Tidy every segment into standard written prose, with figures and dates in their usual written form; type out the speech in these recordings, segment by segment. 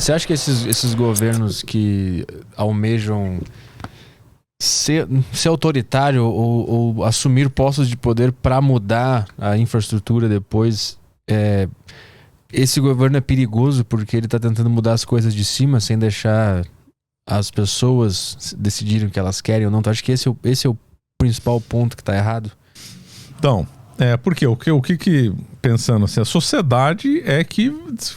Você acha que esses governos que almejam ser autoritário ou assumir postos de poder para mudar a infraestrutura depois, esse governo é perigoso porque ele está tentando mudar as coisas de cima sem deixar as pessoas decidirem o que elas querem ou não? Tu acha que esse é o principal ponto que está errado? Então, porque o que pensando assim, a sociedade é que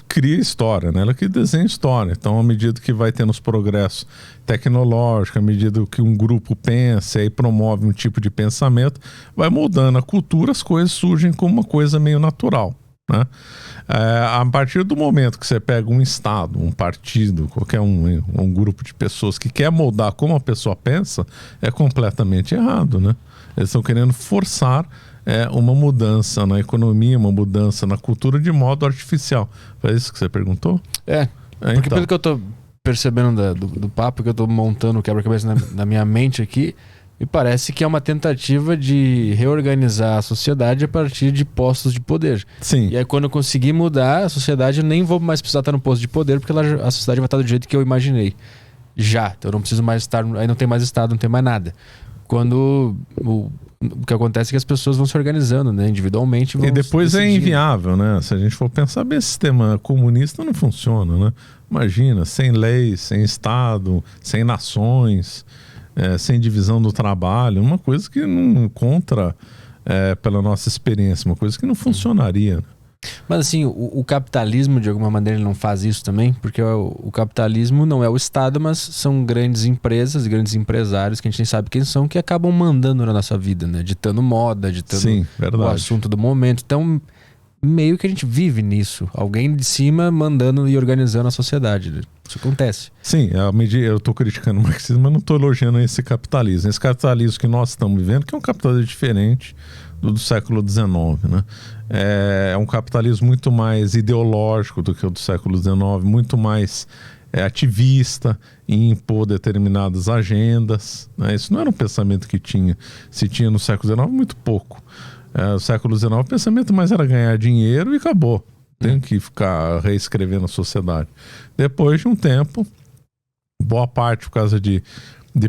cria história, né? Ela que desenha história. Então, à medida que vai tendo os progressos tecnológicos, à medida que um grupo pensa e promove um tipo de pensamento, vai mudando a cultura, as coisas surgem como uma coisa meio natural, né? A partir do momento que você pega um estado, um partido, qualquer um grupo de pessoas que quer moldar como a pessoa pensa, é completamente errado, né? Eles estão querendo forçar uma mudança na economia, uma mudança na cultura de modo artificial. Foi isso que você perguntou? Porque então. pelo que eu tô percebendo do papo, que eu tô montando o quebra-cabeça na minha mente aqui, me parece que é uma tentativa de reorganizar a sociedade a partir de postos de poder. Sim. E aí quando eu conseguir mudar a sociedade, eu nem vou mais precisar estar no posto de poder, porque a sociedade vai estar do jeito que eu imaginei. Então eu não preciso mais estar, aí não tem mais Estado, não tem mais nada. Quando o que acontece é que as pessoas vão se organizando, né, individualmente. E depois é inviável, né? Se a gente for pensar bem, esse sistema comunista não funciona, né? Imagina, sem leis, sem Estado, sem nações, sem divisão do trabalho, uma coisa que não contra, pela nossa experiência, uma coisa que não funcionaria, né? Mas assim, o capitalismo de alguma maneira ele não faz isso também? Porque o capitalismo não é o Estado, mas são grandes empresas, grandes empresários que a gente nem sabe quem são, que acabam mandando na nossa vida, né? Ditando moda, ditando o assunto do momento. Então, meio que a gente vive nisso. Alguém de cima mandando e organizando a sociedade, né? Isso acontece. Sim, eu estou criticando o marxismo, mas não estou elogiando esse capitalismo. Esse capitalismo que nós estamos vivendo, que é um capitalismo diferente do século XIX, né? É um capitalismo muito mais ideológico do que o do século XIX, muito mais ativista em impor determinadas agendas, né? Isso não era um pensamento que se tinha no século XIX, muito pouco. No século XIX o pensamento mais era ganhar dinheiro e acabou. Tem que ficar reescrevendo a sociedade. Depois de um tempo, boa parte por causa de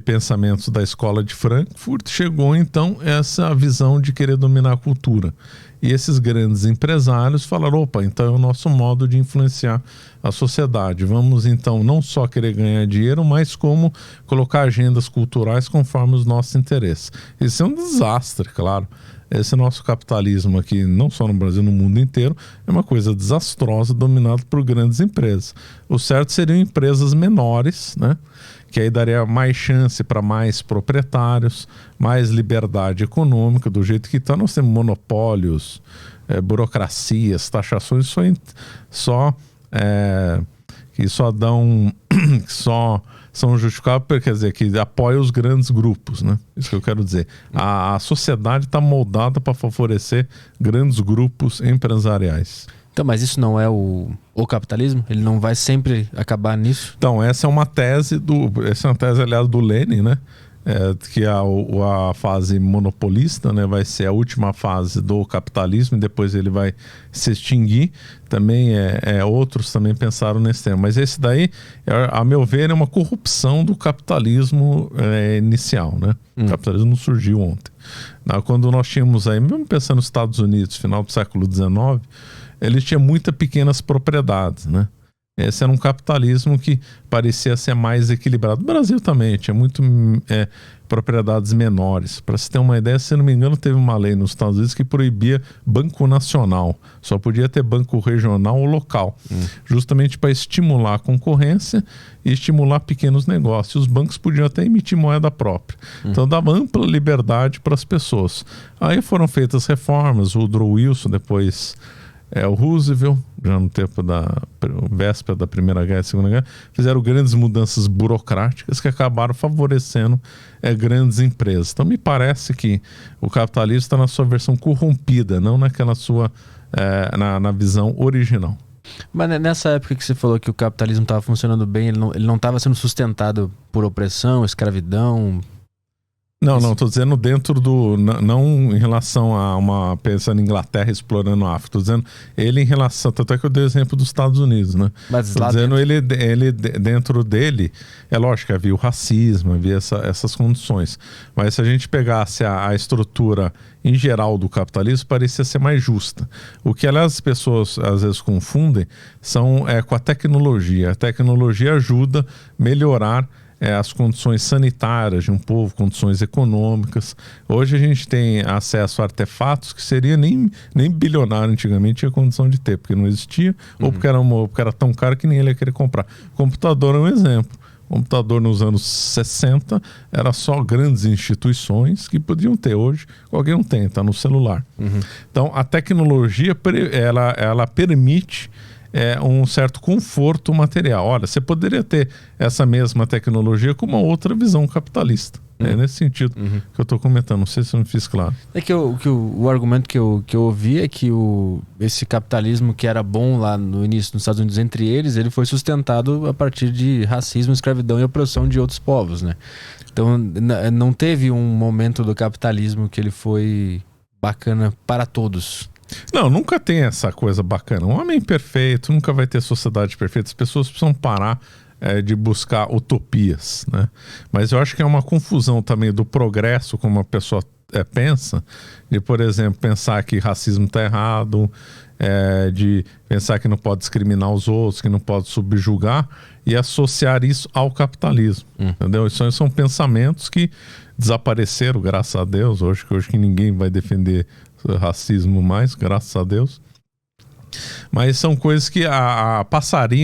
pensamentos da escola de Frankfurt, chegou então essa visão de querer dominar a cultura. E esses grandes empresários falaram, opa, então é o nosso modo de influenciar a sociedade. Vamos então não só querer ganhar dinheiro, mas como colocar agendas culturais conforme os nossos interesses. Isso é um desastre, claro. Esse nosso capitalismo aqui, não só no Brasil, no mundo inteiro, é uma coisa desastrosa, dominado por grandes empresas. O certo seriam empresas menores, né? Que aí daria mais chance para mais proprietários, mais liberdade econômica, do jeito que está. Nós temos monopólios, burocracias, taxações que só dão, que só são justificáveis, quer dizer, que apoiam os grandes grupos, né? Isso que eu quero dizer. A sociedade está moldada para favorecer grandes grupos empresariais. Então, mas isso não é o capitalismo? Ele não vai sempre acabar nisso? Então, essa é uma tese, aliás, do Lenin, né? Que a fase monopolista, né, vai ser a última fase do capitalismo e depois ele vai se extinguir. Também outros também pensaram nesse tema. Mas esse daí, a meu ver, é uma corrupção do capitalismo inicial, né? O capitalismo não surgiu ontem. Quando nós tínhamos aí, mesmo pensando nos Estados Unidos, final do século XIX, eles tinham muitas pequenas propriedades, né? Esse era um capitalismo que parecia ser mais equilibrado. O Brasil também tinha muito propriedades menores. Para se ter uma ideia, se não me engano, teve uma lei nos Estados Unidos que proibia banco nacional. Só podia ter banco regional ou local. Justamente para estimular a concorrência e estimular pequenos negócios. Os bancos podiam até emitir moeda própria. Então dava ampla liberdade para as pessoas. Aí foram feitas reformas. O Woodrow Wilson, depois o Roosevelt, já no tempo da véspera da Primeira Guerra e Segunda Guerra, fizeram grandes mudanças burocráticas que acabaram favorecendo grandes empresas. Então me parece que o capitalismo está na sua versão corrompida, não naquela sua na visão original. Mas nessa época que você falou que o capitalismo estava funcionando bem, ele não estava sendo sustentado por opressão, escravidão? Não, estou dizendo dentro do... Não em relação a uma... Pensando em Inglaterra explorando a África. Estou dizendo ele em relação... Tanto é que eu dei o exemplo dos Estados Unidos, né? Mas Estou lá dizendo dentro... ele dentro dele... É lógico que havia o racismo, havia essas condições. Mas se a gente pegasse a estrutura em geral do capitalismo, parecia ser mais justa. O que, aliás, as pessoas às vezes confundem com a tecnologia. A tecnologia ajuda a melhorar as condições sanitárias de um povo, condições econômicas. Hoje a gente tem acesso a artefatos que seria nem bilionário antigamente tinha condição de ter, porque não existia, ou porque era tão caro que nem ele ia querer comprar. Computador é um exemplo. Computador nos anos 60 era só grandes instituições que podiam ter. Hoje qualquer um tem, está no celular. Então a tecnologia ela permite um certo conforto material. Olha, você poderia ter essa mesma tecnologia com uma outra visão capitalista. É nesse sentido que eu estou comentando. Não sei se eu me fiz claro. É que o argumento que eu ouvi é que esse capitalismo que era bom lá no início nos Estados Unidos, entre eles, ele foi sustentado a partir de racismo, escravidão e opressão de outros povos, né? Então não teve um momento do capitalismo que ele foi bacana para todos. Não, nunca tem essa coisa bacana. Um homem perfeito, nunca vai ter sociedade perfeita. As pessoas precisam parar de buscar utopias, né? Mas eu acho que é uma confusão também do progresso, como a pessoa pensa, de, por exemplo, pensar que racismo está errado, de pensar que não pode discriminar os outros, que não pode subjugar, e associar isso ao capitalismo, entendeu? Isso são pensamentos que desapareceram, graças a Deus. Hoje que ninguém vai defender racismo mais, graças a Deus. Mas são coisas que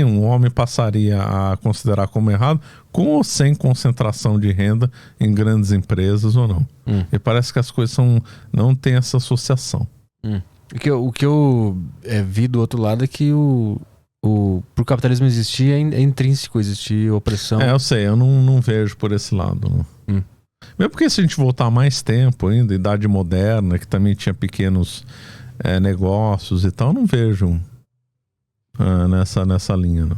um homem passaria a considerar como errado, com ou sem concentração de renda em grandes empresas ou não. E parece que as coisas não têm essa associação. O que eu vi do outro lado é que pro capitalismo existir é intrínseco, existir opressão. Eu sei, eu não vejo por esse lado. Mesmo porque se a gente voltar mais tempo ainda, Idade Moderna, que também tinha pequenos negócios e tal, não vejo nessa linha, não.